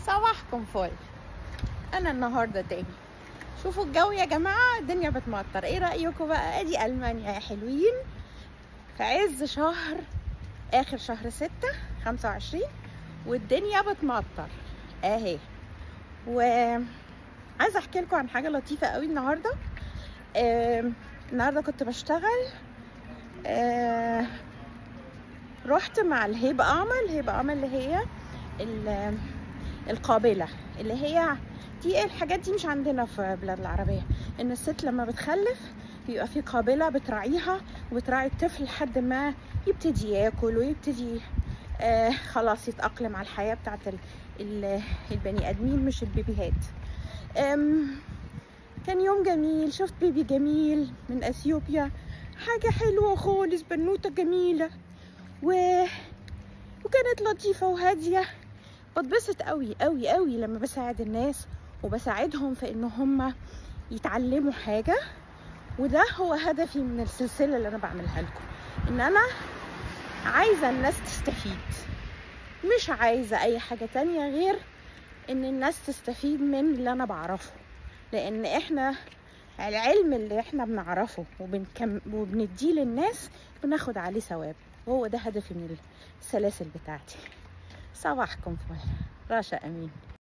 صباحكم فل. انا النهارده تاني. شوفوا الجو يا جماعه، الدنيا بتمطر. ايه رايكم بقى؟ ادي المانيا يا حلوين في عز شهر، اخر شهر 6/25 والدنيا بتمطر اهي. وعايزه احكي لكم عن حاجه لطيفه قوي النهارده. النهارده كنت بشتغل، رحت مع الهيبة أعمى اللي هي القابلة، اللي هي دي الحاجات دي مش عندنا في بلاد العربية. ان الست لما بتخلف بيبقى في قابلة بتراعيها وبتراعي الطفل لحد ما يبتدي ياكل ويبتدي خلاص يتأقلم على الحياة بتاعت البني ادمين مش البيبيهات. كان يوم جميل، شفت بيبي جميل من اثيوبيا، حاجة حلوة خالص، بنوتة جميلة وكانت لطيفة وهادية. بتبسط قوي قوي قوي لما بساعد الناس وبساعدهم في ان هم يتعلموا حاجة. وده هو هدفي من السلسلة اللي انا بعملها لكم، ان انا عايزة الناس تستفيد، مش عايزة اي حاجة تانية غير ان الناس تستفيد من اللي انا بعرفه. لان احنا العلم اللي احنا بنعرفه وبنديه للناس بناخد عليه ثواب، وهو ده هدفي من السلاسل بتاعتي. صباحكم فل. رشا أمين.